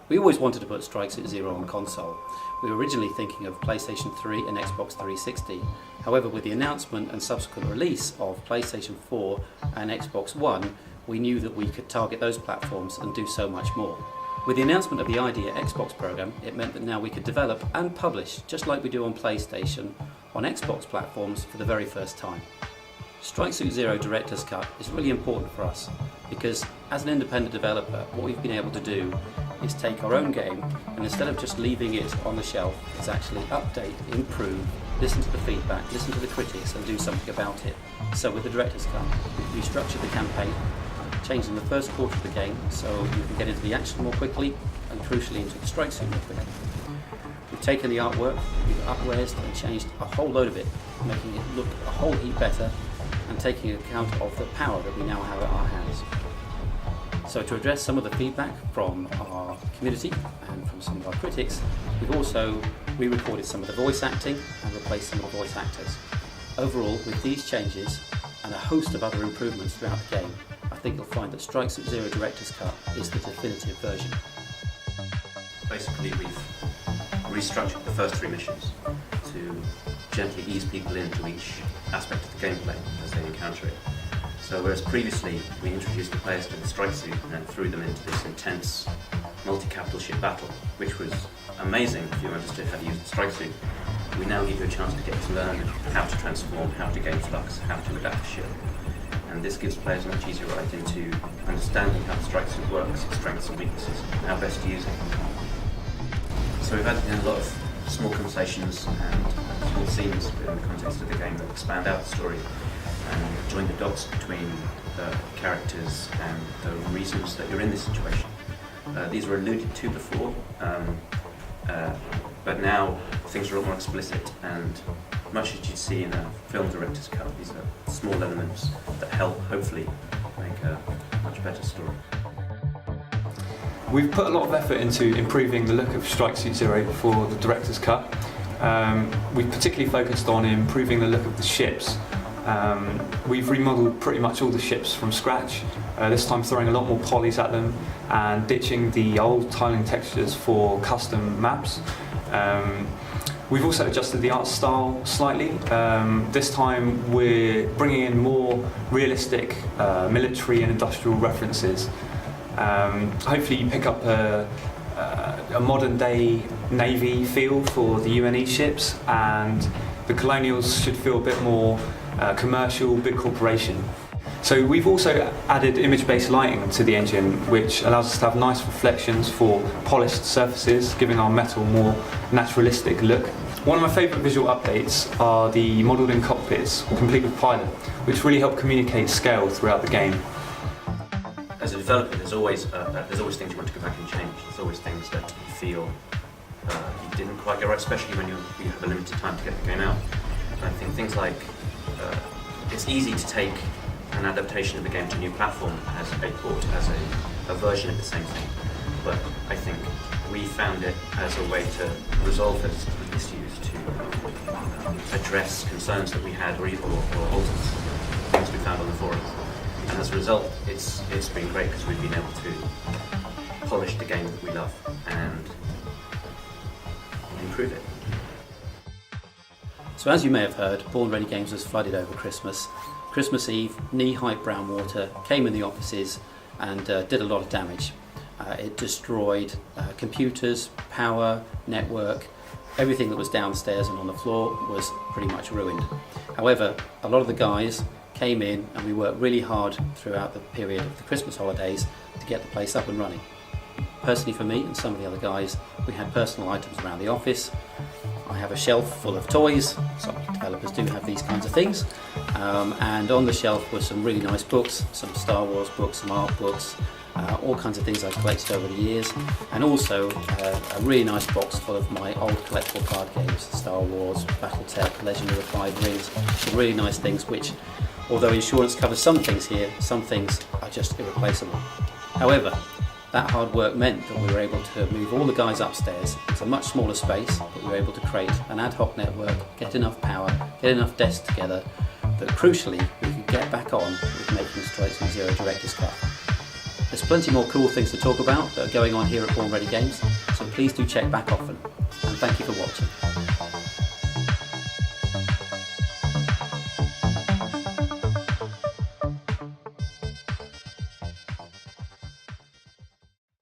We always wanted to put Strike Suit Zero on console. We were originally thinking of PlayStation 3 and Xbox 360. However, with the announcement and subsequent release of PlayStation 4 and Xbox One, we knew that we could target those platforms and do so much more. With the announcement of the IDEA Xbox program, it meant that now we could develop and publish, just like we do on PlayStation, on Xbox platforms for the very first time. Strike Suit Zero Director's Cut is really important for us because as an independent developer, what we've been able to do is take our own game and instead of just leaving it on the shelf, is actually update, improve, listen to the feedback, listen to the critics and do something about it. So with the Director's Cut, we've restructured the campaign, changing the first quarter of the game so you can get into the action more quickly and crucially into the strike suit more quickly. We've taken the artwork, we've up-resed and changed a whole load of it, making it look a whole heap better and taking account of the power that we now have at our hands. So to address some of the feedback from our community and from some of our critics, we've also re-recorded some of the voice acting and replaced some of the voice actors. Overall, with these changes and a host of other improvements throughout the game, I think you'll find that Strike Suit Zero Director's Cut is the definitive version. Basically, we've restructured the first 3 missions to gently ease people into each aspect of the gameplay as they encounter it. So whereas previously we introduced the players to the strike suit and threw them into this intense multi-capital ship battle, which was amazing if you understood how to use the strike suit, we now give you a chance to get to learn how to transform, how to gain flux, how to adapt the ship. And this gives players a much easier right into understanding how the strike suit works, its strengths and weaknesses, and how best to use it. So we've added in a lot of small conversations and small scenes within the context of the game that expand out the story and join the dots between the characters and the reasons that you're in this situation. These were alluded to before, but now things are a lot more explicit and much as you'd see in a film director's cut, these are small elements that help hopefully make a much better story. We've put a lot of effort into improving the look of Strike Suit Zero for the director's cut. We've particularly focused on improving the look of the ships. We've remodeled pretty much all the ships from scratch, this time throwing a lot more polys at them and ditching the old tiling textures for custom maps. We've also adjusted the art style slightly. This time we're bringing in more realistic military and industrial references. Hopefully you pick up a modern day Navy feel for the UNE ships, and the Colonials should feel a bit more commercial, big corporation. So we've also added image-based lighting to the engine, which allows us to have nice reflections for polished surfaces, giving our metal a more naturalistic look. One of my favourite visual updates are the modelled-in cockpits, complete with Pilot, which really help communicate scale throughout the game. As a developer, there's always things you want to go back and change. There's always things that you feel you didn't quite get right, especially when you have a limited time to get the game out. And I think things like it's easy to take an adaptation of the game to a new platform as a port, as a version of the same thing. But I think we found it as a way to resolve those issues, to address concerns that we had or alters things we found on the forums. And as a result, it's been great because we've been able to polish the game that we love and improve it. So as you may have heard, Born Ready Games was flooded over Christmas. Christmas Eve, knee-high brown water came in the offices and did a lot of damage. It destroyed computers, power, network, everything that was downstairs and on the floor was pretty much ruined. However, a lot of the guys came in and we worked really hard throughout the period of the Christmas holidays to get the place up and running. Personally for me and some of the other guys, we had personal items around the office. I have a shelf full of toys, some developers do have these kinds of things, and on the shelf were some really nice books, some Star Wars books, some art books, all kinds of things I've collected over the years, and also a really nice box full of my old collectible card games, Star Wars, Battletech, Legend of the Five Rings, some really nice things which, although insurance covers some things here, some things are just irreplaceable. However, that hard work meant that we were able to move all the guys upstairs. It's a much smaller space, but we were able to create an ad hoc network, get enough power, get enough desks together, that crucially we could get back on with making Strike Suit Zero Director's Cut. There's plenty more cool things to talk about that are going on here at Born Ready Games, so please do check back often. And thank you for watching.